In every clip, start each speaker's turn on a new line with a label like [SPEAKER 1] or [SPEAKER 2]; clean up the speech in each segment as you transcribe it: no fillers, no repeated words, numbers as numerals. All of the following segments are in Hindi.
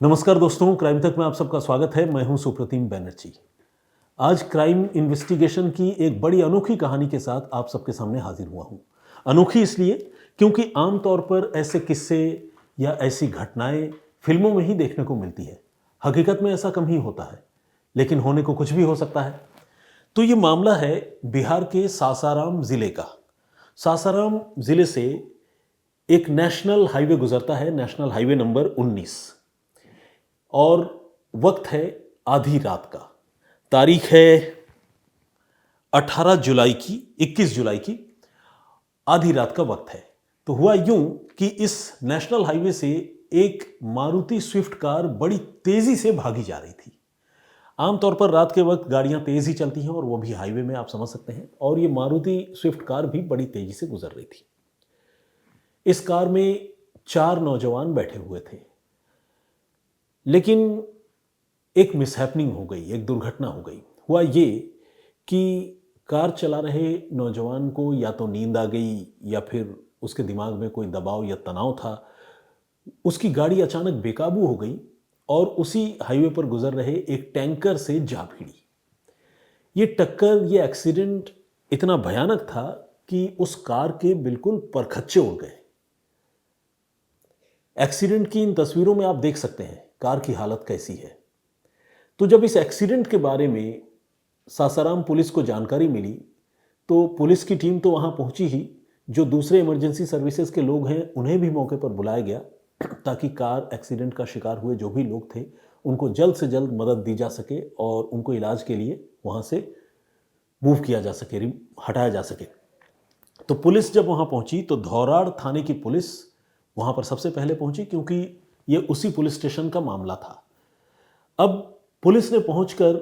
[SPEAKER 1] नमस्कार दोस्तों, क्राइम तक में आप सबका स्वागत है। मैं हूं सुप्रतिम बैनर्जी। आज क्राइम इन्वेस्टिगेशन की एक बड़ी अनोखी कहानी के साथ आप सबके सामने हाजिर हुआ हूं। अनोखी इसलिए क्योंकि आमतौर पर ऐसे किस्से या ऐसी घटनाएं फिल्मों में ही देखने को मिलती है। हकीकत में ऐसा कम ही होता है, लेकिन होने को कुछ भी हो सकता है। तो ये मामला है बिहार के सासाराम जिले का। सासाराम जिले से एक नेशनल हाईवे गुजरता है, नेशनल हाईवे नंबर 19, और वक्त है आधी रात का। तारीख है 18 जुलाई की, 21 जुलाई की आधी रात का वक्त है। तो हुआ यूं कि इस नेशनल हाईवे से एक मारुति स्विफ्ट कार बड़ी तेजी से भागी जा रही थी। आमतौर पर रात के वक्त गाड़ियां तेज ही चलती हैं, और वो भी हाईवे में, आप समझ सकते हैं। और ये मारुति स्विफ्ट कार भी बड़ी तेजी से गुजर रही थी। इस कार में 4 नौजवान बैठे हुए थे, लेकिन एक मिसहैपनिंग हो गई, एक दुर्घटना हो गई। हुआ ये कि कार चला रहे नौजवान को या तो नींद आ गई या फिर उसके दिमाग में कोई दबाव या तनाव था। उसकी गाड़ी अचानक बेकाबू हो गई और उसी हाईवे पर गुजर रहे एक टैंकर से जा भिड़ी। ये टक्कर, ये एक्सीडेंट इतना भयानक था कि उस कार के बिल्कुल परखच्चे उड़ गए। एक्सीडेंट की इन तस्वीरों में आप देख सकते हैं कार की हालत कैसी है। तो जब इस एक्सीडेंट के बारे में सासाराम पुलिस को जानकारी मिली, तो पुलिस की टीम तो वहाँ पहुँची ही। जो दूसरे इमरजेंसी सर्विसेज के लोग हैं उन्हें भी मौके पर बुलाया गया, ताकि कार एक्सीडेंट का शिकार हुए जो भी लोग थे उनको जल्द से जल्द मदद दी जा सके और उनको इलाज के लिए वहाँ से मूव किया जा सके, हटाया जा सके। तो पुलिस जब वहाँ पहुँची तो धौराड़ थाने की पुलिस वहाँ पर सबसे पहले पहुँची, क्योंकि ये उसी पुलिस स्टेशन का मामला था। अब पुलिस ने पहुंचकर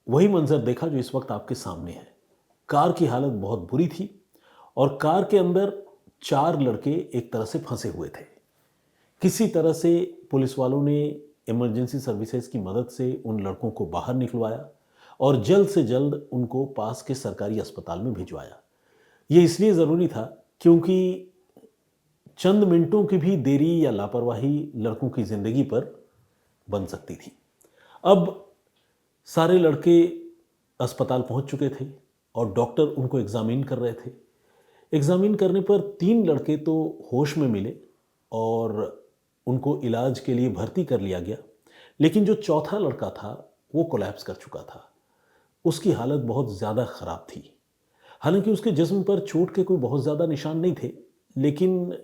[SPEAKER 1] वही मंजर देखा जो इस वक्त आपके सामने है। कार की हालत बहुत बुरी थी और कार के अंदर 4 लड़के एक तरह से फंसे हुए थे। किसी तरह से पुलिस वालों ने इमरजेंसी सर्विसेज की मदद से उन लड़कों को बाहर निकलवाया और जल्द से जल्द उनको पास के सरकारी अस्पताल में भिजवाया। ये इसलिए ज़रूरी था क्योंकि चंद मिनटों की भी देरी या लापरवाही लड़कों की ज़िंदगी पर बन सकती थी। अब सारे लड़के अस्पताल पहुंच चुके थे और डॉक्टर उनको एग्जामिन कर रहे थे। एग्जामिन करने पर 3 लड़के तो होश में मिले और उनको इलाज के लिए भर्ती कर लिया गया, लेकिन जो चौथा लड़का था वो कोलैप्स कर चुका था। उसकी हालत बहुत ज़्यादा ख़राब थी। हालांकि उसके जिस्म पर चोट के कोई बहुत ज़्यादा निशान नहीं थे, लेकिन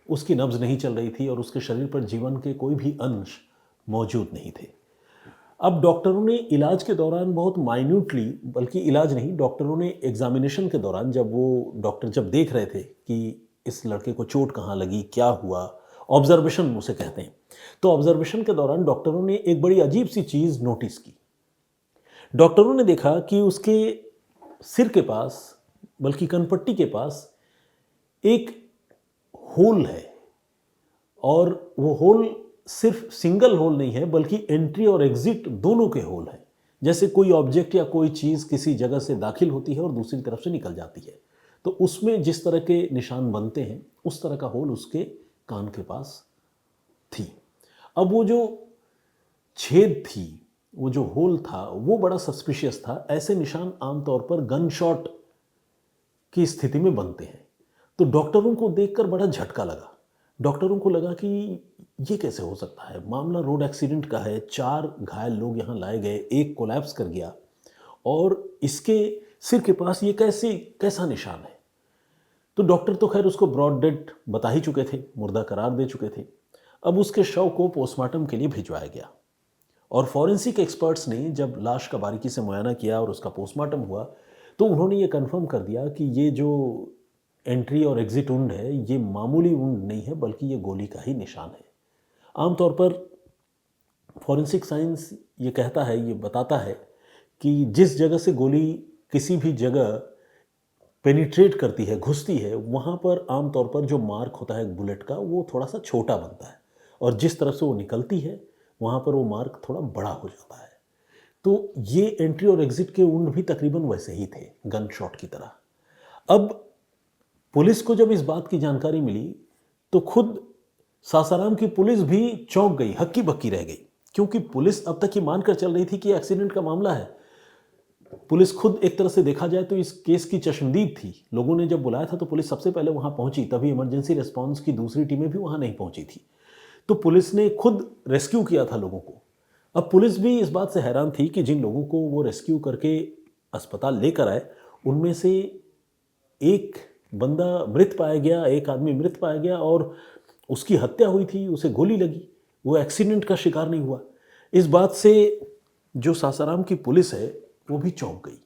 [SPEAKER 1] उसकी नब्ज़ नहीं चल रही थी और उसके शरीर पर जीवन के कोई भी अंश मौजूद नहीं थे। अब डॉक्टरों ने इलाज के दौरान बहुत माइन्यूटली, बल्कि इलाज नहीं, डॉक्टरों ने एग्जामिनेशन के दौरान, जब वो डॉक्टर जब देख रहे थे कि इस लड़के को चोट कहाँ लगी, क्या हुआ, ऑब्जर्वेशन उसे कहते हैं, तो ऑब्जर्वेशन के दौरान डॉक्टरों ने एक बड़ी अजीब सी चीज़ नोटिस की। डॉक्टरों ने देखा कि उसके सिर के पास, बल्कि कनपट्टी के पास एक होल है, और वो होल सिर्फ सिंगल होल नहीं है, बल्कि एंट्री और एग्जिट दोनों के होल हैं। जैसे कोई ऑब्जेक्ट या कोई चीज़ किसी जगह से दाखिल होती है और दूसरी तरफ से निकल जाती है, तो उसमें जिस तरह के निशान बनते हैं उस तरह का होल उसके कान के पास थी। अब वो जो छेद थी, वो जो होल था, वो बड़ा सस्पिशियस था। ऐसे निशान आमतौर पर गन शॉट की स्थिति में बनते हैं। तो डॉक्टरों को देखकर बड़ा झटका लगा। डॉक्टरों को लगा कि ये कैसे हो सकता है, मामला रोड एक्सीडेंट का है, 4 घायल लोग यहाँ लाए गए, एक कोलैप्स कर गया और इसके सिर के पास ये कैसा निशान है। तो डॉक्टर तो खैर उसको ब्रॉड डेड बता ही चुके थे, मुर्दा करार दे चुके थे। अब उसके शव को पोस्टमार्टम के लिए भिजवाया गया और फॉरेंसिक एक्सपर्ट्स ने जब लाश का बारीकी से मुआयना किया और उसका पोस्टमार्टम हुआ, तो उन्होंने ये कंफर्म कर दिया कि ये जो एंट्री और एग्जिट वुंड है, ये मामूली वुंड नहीं है, बल्कि ये गोली का ही निशान है। आमतौर पर फॉरेंसिक साइंस ये कहता है, ये बताता है कि जिस जगह से गोली किसी भी जगह पेनिट्रेट करती है, घुसती है, वहाँ पर आमतौर पर जो मार्क होता है बुलेट का, वो थोड़ा सा छोटा बनता है, और जिस तरफ से वो निकलती है वहाँ पर वो मार्क थोड़ा बड़ा हो जाता है। तो ये एंट्री और एग्जिट के वुंड भी तकरीबन वैसे ही थे, गन शॉट की तरह। अब पुलिस को जब इस बात की जानकारी मिली तो खुद सासाराम की पुलिस भी चौंक गई, हक्की बक्की रह गई, क्योंकि पुलिस अब तक ये मानकर चल रही थी कि एक्सीडेंट का मामला है। पुलिस खुद एक तरह से देखा जाए तो इस केस की चश्मदीद थी। लोगों ने जब बुलाया था तो पुलिस सबसे पहले वहां पहुंची, तभी इमरजेंसी रिस्पांस की दूसरी टीमें भी वहां नहीं पहुंची थी। तो पुलिस ने खुद रेस्क्यू किया था लोगों को। अब पुलिस भी इस बात से हैरान थी कि जिन लोगों को वो रेस्क्यू करके अस्पताल लेकर आए, उनमें से एक बंदा मृत पाया गया, एक आदमी मृत पाया गया और उसकी हत्या हुई थी, उसे गोली लगी, वो एक्सीडेंट का शिकार नहीं हुआ। इस बात से जो सासाराम की पुलिस है वो भी चौंक गई।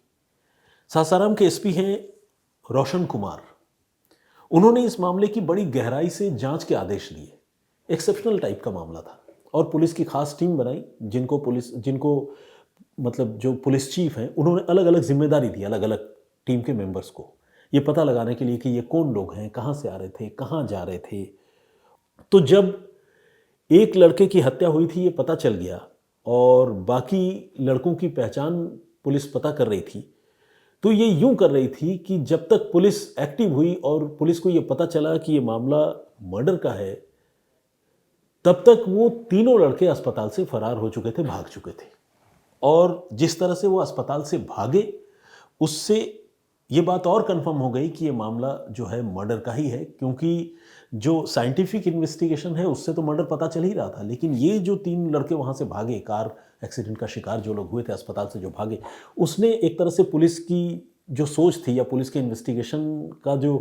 [SPEAKER 1] सासाराम के एसपी हैं रोशन कुमार। उन्होंने इस मामले की बड़ी गहराई से जांच के आदेश दिए। एक्सेप्शनल टाइप का मामला था और पुलिस की खास टीम बनाई, जिनको मतलब जो पुलिस चीफ हैं उन्होंने अलग अलग जिम्मेदारी दी अलग अलग टीम के मेंबर्स को, ये पता लगाने के लिए कि ये कौन लोग हैं, कहाँ से आ रहे थे, कहाँ जा रहे थे। तो जब एक लड़के की हत्या हुई थी ये पता चल गया और बाकी लड़कों की पहचान पुलिस पता कर रही थी, तो ये यूं कर रही थी कि जब तक पुलिस एक्टिव हुई और पुलिस को ये पता चला कि ये मामला मर्डर का है, तब तक वो तीनों लड़के अस्पताल से फरार हो चुके थे, भाग चुके थे। और जिस तरह से वो अस्पताल से भागे, उससे ये बात और कंफर्म हो गई कि ये मामला जो है मर्डर का ही है, क्योंकि जो साइंटिफिक इन्वेस्टिगेशन है उससे तो मर्डर पता चल ही रहा था, लेकिन ये जो तीन लड़के वहाँ से भागे, कार एक्सीडेंट का शिकार जो लोग हुए थे अस्पताल से जो भागे, उसने एक तरह से पुलिस की जो सोच थी या पुलिस के इन्वेस्टिगेशन का जो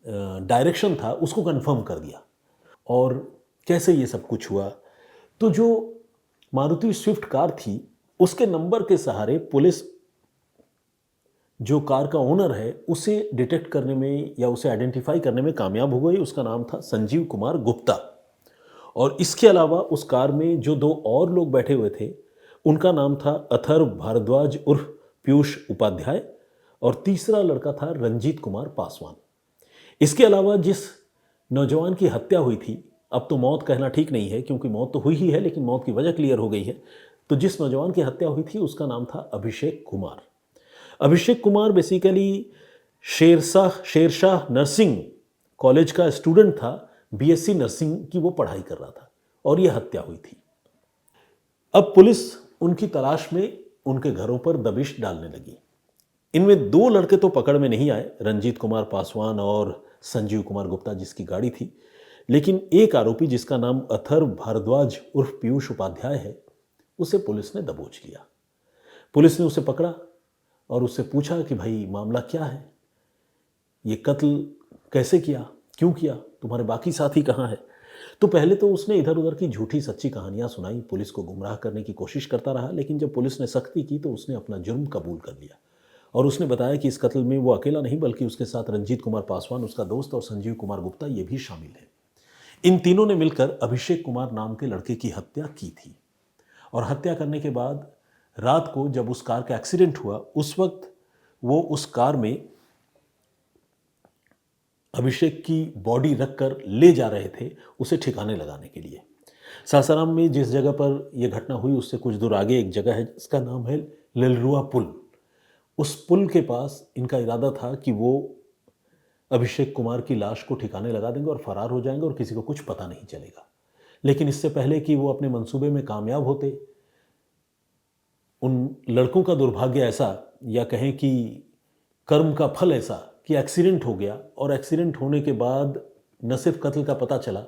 [SPEAKER 1] डायरेक्शन था उसको कंफर्म कर दिया। और कैसे ये सब कुछ हुआ, तो जो मारुति स्विफ्ट कार थी उसके नंबर के सहारे पुलिस जो कार का ओनर है उसे डिटेक्ट करने में या उसे आइडेंटिफाई करने में कामयाब हो गई। उसका नाम था संजीव कुमार गुप्ता। और इसके अलावा उस कार में जो दो और लोग बैठे हुए थे उनका नाम था अथर्व भारद्वाज उर्फ पीयूष उपाध्याय और तीसरा लड़का था रंजीत कुमार पासवान। इसके अलावा जिस नौजवान की हत्या हुई थी, अब तो मौत कहना ठीक नहीं है क्योंकि मौत तो हुई ही है, लेकिन मौत की वजह क्लियर हो गई है। तो जिस नौजवान की हत्या हुई थी उसका नाम था Abhishek Kumar. Abhishek Kumar basically Shershah nursing college का स्टूडेंट था, बीएससी नर्सिंग की वो पढ़ाई कर रहा था और ये हत्या हुई थी। अब पुलिस उनकी तलाश में उनके घरों पर दबिश डालने लगी। इनमें दो लड़के तो पकड़ में नहीं आए, रंजीत कुमार पासवान और संजीव कुमार गुप्ता जिसकी गाड़ी थी, लेकिन एक आरोपी जिसका नाम अथर्व भारद्वाज उर्फ पीयूष उपाध्याय है उसे पुलिस ने दबोच लिया। पुलिस ने उसे पकड़ा और उससे पूछा कि भाई मामला क्या है, ये कत्ल कैसे किया, क्यों किया, तुम्हारे बाकी साथी कहाँ है। तो पहले तो उसने इधर उधर की झूठी सच्ची कहानियां सुनाई, पुलिस को गुमराह करने की कोशिश करता रहा, लेकिन जब पुलिस ने सख्ती की तो उसने अपना जुर्म कबूल कर लिया और उसने बताया कि इस कत्ल में वो अकेला नहीं बल्कि उसके साथ रंजीत कुमार पासवान उसका दोस्त और संजीव कुमार गुप्ता ये भी शामिल है। इन तीनों ने मिलकर अभिषेक कुमार नाम के लड़के की हत्या की थी और हत्या करने के बाद रात को जब उस कार का एक्सीडेंट हुआ उस वक्त वो उस कार में अभिषेक की बॉडी रखकर ले जा रहे थे उसे ठिकाने लगाने के लिए। सासाराम में जिस जगह पर यह घटना हुई उससे कुछ दूर आगे एक जगह है जिसका नाम है लिलरुआ पुल। उस पुल के पास इनका इरादा था कि वो अभिषेक कुमार की लाश को ठिकाने लगा देंगे और फरार हो जाएंगे और किसी को कुछ पता नहीं चलेगा। लेकिन इससे पहले कि वो अपने मंसूबे में कामयाब होते, उन लड़कों का दुर्भाग्य ऐसा या कहें कि कर्म का फल ऐसा कि एक्सीडेंट हो गया और एक्सीडेंट होने के बाद न सिर्फ कत्ल का पता चला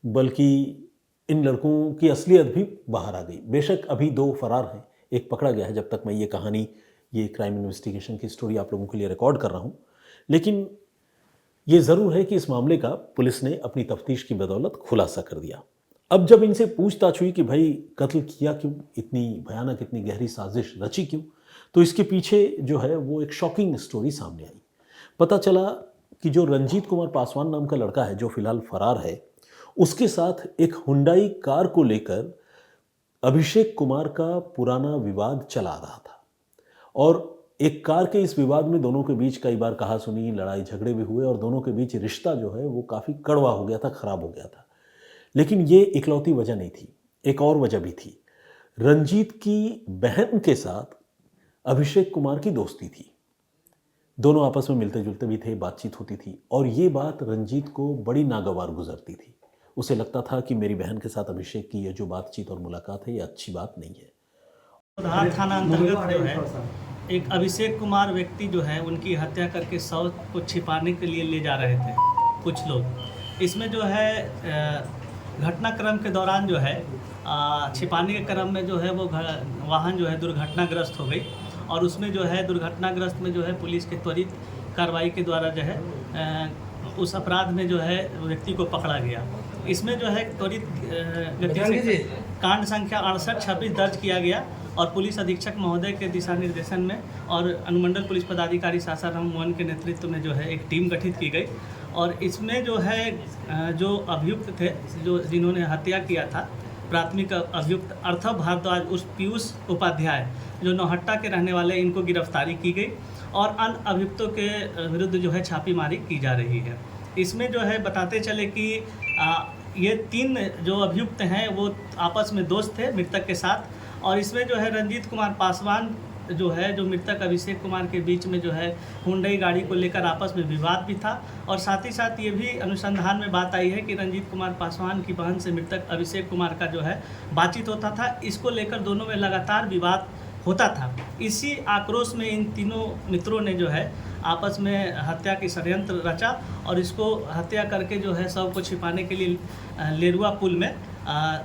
[SPEAKER 1] बल्कि इन लड़कों की असलियत भी बाहर आ गई। बेशक अभी दो फरार हैं, एक पकड़ा गया है जब तक मैं ये कहानी, ये क्राइम इन्वेस्टिगेशन की स्टोरी आप लोगों के लिए रिकॉर्ड कर रहा हूँ, लेकिन ये ज़रूर है कि इस मामले का पुलिस ने अपनी तफ्तीश की बदौलत खुलासा कर दिया। अब जब इनसे पूछताछ हुई कि भाई कत्ल किया क्यों, इतनी भयानक, इतनी गहरी साजिश रची क्यों, तो इसके पीछे जो है वो एक शॉकिंग स्टोरी सामने आई। पता चला कि जो रंजीत कुमार पासवान नाम का लड़का है जो फिलहाल फरार है, उसके साथ एक हुंडई कार को लेकर अभिषेक कुमार का पुराना विवाद चला रहा था और एक कार के इस विवाद में दोनों के बीच कई बार कहा सुनी, लड़ाई झगड़े भी हुए और दोनों के बीच रिश्ता जो है वो काफ़ी कड़वा हो गया था, खराब हो गया था। लेकिन ये इकलौती वजह नहीं थी, एक और वजह भी थी। रंजीत की बहन के साथ अभिषेक कुमार की दोस्ती थी, दोनों आपस में मिलते जुलते भी थे, बातचीत होती थी और ये बात रंजीत को बड़ी नागवार गुजरती थी। उसे लगता था कि मेरी बहन के साथ अभिषेक की ये जो बातचीत और मुलाकात है ये अच्छी बात नहीं है।
[SPEAKER 2] धार थाना अंतर्गत जो है एक अभिषेक कुमार व्यक्ति जो है उनकी हत्या करके शव को छिपाने के लिए ले जा रहे थे कुछ लोग। इसमें जो है घटनाक्रम के दौरान जो है छिपाने के क्रम में जो है वो वाहन जो है दुर्घटनाग्रस्त हो गई और उसमें जो है दुर्घटनाग्रस्त में जो है पुलिस के त्वरित कार्रवाई के द्वारा जो है उस अपराध में जो है व्यक्ति को पकड़ा गया। इसमें जो है त्वरित गति से कांड संख्या 6826 दर्ज किया गया और पुलिस अधीक्षक महोदय के दिशा निर्देशन में और अनुमंडल पुलिस पदाधिकारी सासाराम मोहन के नेतृत्व में जो है एक टीम गठित की गई और इसमें जो है जो अभियुक्त थे जो जिन्होंने हत्या किया था प्राथमिक अभियुक्त अर्थव भारद्वाज उस पीयूष उपाध्याय जो नौहट्टा के रहने वाले इनको गिरफ्तारी की गई और अन्य अभियुक्तों के विरुद्ध जो है छापेमारी की जा रही है। इसमें जो है बताते चले कि ये 3 जो अभियुक्त हैं वो आपस में दोस्त थे मृतक के साथ और इसमें जो है रंजीत कुमार पासवान जो है जो मृतक अभिषेक कुमार के बीच में जो है हुंडई गाड़ी को लेकर आपस में विवाद भी था और साथ ही साथ ये भी अनुसंधान में बात आई है कि रंजीत कुमार पासवान की बहन से मृतक अभिषेक कुमार का जो है बातचीत होता था। इसको लेकर दोनों में लगातार विवाद होता था। इसी आक्रोश में इन तीनों मित्रों ने जो है आपस में हत्या की षड्यंत्र रचा और इसको हत्या करके जो है शव को छिपाने के लिए लेरुआ पुल में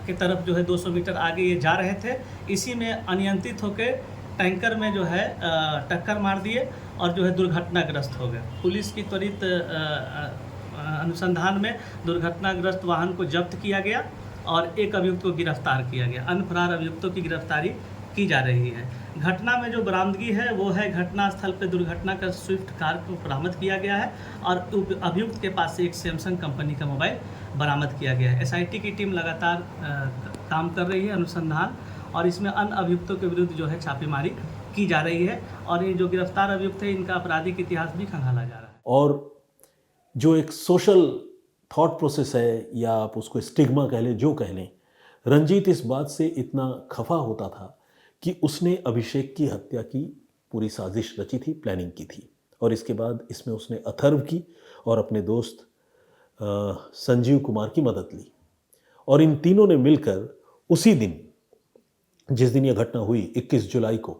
[SPEAKER 2] के तरफ जो है 200 मीटर आगे ये जा रहे थे। इसी में अनियंत्रित होकर टैंकर में जो है टक्कर मार दिए और जो है दुर्घटनाग्रस्त हो गए। पुलिस की त्वरित अनुसंधान में दुर्घटनाग्रस्त वाहन को जब्त किया गया और एक अभियुक्त को गिरफ्तार किया गया। अन्य फरार अभियुक्तों की गिरफ्तारी की जा रही है। घटना में जो बरामदगी है वो है घटनास्थल पर दुर्घटना का स्विफ्ट कार को बरामद किया गया है और अभियुक्त के पास से एक सैमसंग कंपनी का मोबाइल बरामद किया गया है। एसआईटी की टीम लगातार काम कर रही है अनुसंधान और इसमें अन्य अभियुक्तों के विरुद्ध जो है छापेमारी की जा रही है और ये जो गिरफ्तार अभियुक्त है इनका आपराधिक इतिहास भी खंगाला जा रहा है।
[SPEAKER 1] और जो एक सोशल थॉट प्रोसेस है या आप उसको स्टिग्मा कह लें जो कह लें, रंजीत इस बात से इतना खफा होता था कि उसने अभिषेक की हत्या की पूरी साजिश रची थी, प्लानिंग की थी और इसके बाद इसमें उसने अथर्व की और अपने दोस्त संजीव कुमार की मदद ली और इन तीनों ने मिलकर उसी दिन जिस दिन यह घटना हुई 21 जुलाई को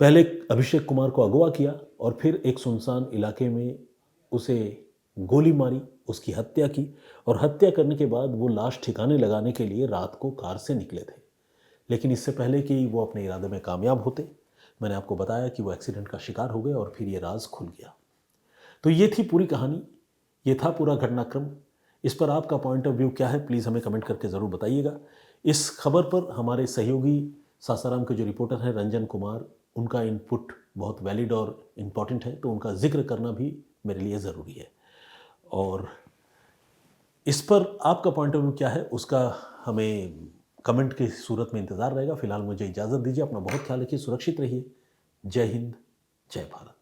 [SPEAKER 1] पहले अभिषेक कुमार को अगवा किया और फिर एक सुनसान इलाके में उसे गोली मारी, उसकी हत्या की और हत्या करने के बाद वो लाश ठिकाने लगाने के लिए रात को कार से निकले थे। लेकिन इससे पहले कि वो अपने इरादे में कामयाब होते, मैंने आपको बताया कि वो एक्सीडेंट का शिकार हो गए और फिर ये राज खुल गया। तो ये थी पूरी कहानी, ये था पूरा घटनाक्रम। इस पर आपका पॉइंट ऑफ व्यू क्या है प्लीज़ हमें कमेंट करके ज़रूर बताइएगा। इस खबर पर हमारे सहयोगी सासाराम के जो रिपोर्टर हैं रंजन कुमार, उनका इनपुट बहुत वैलिड और इम्पॉर्टेंट है, तो उनका जिक्र करना भी मेरे लिए ज़रूरी है। और इस पर आपका पॉइंट ऑफ व्यू क्या है उसका हमें कमेंट की सूरत में इंतज़ार रहेगा। फिलहाल मुझे इजाज़त दीजिए, अपना बहुत ख्याल रखिए, सुरक्षित रहिए। जय हिंद, जय भारत।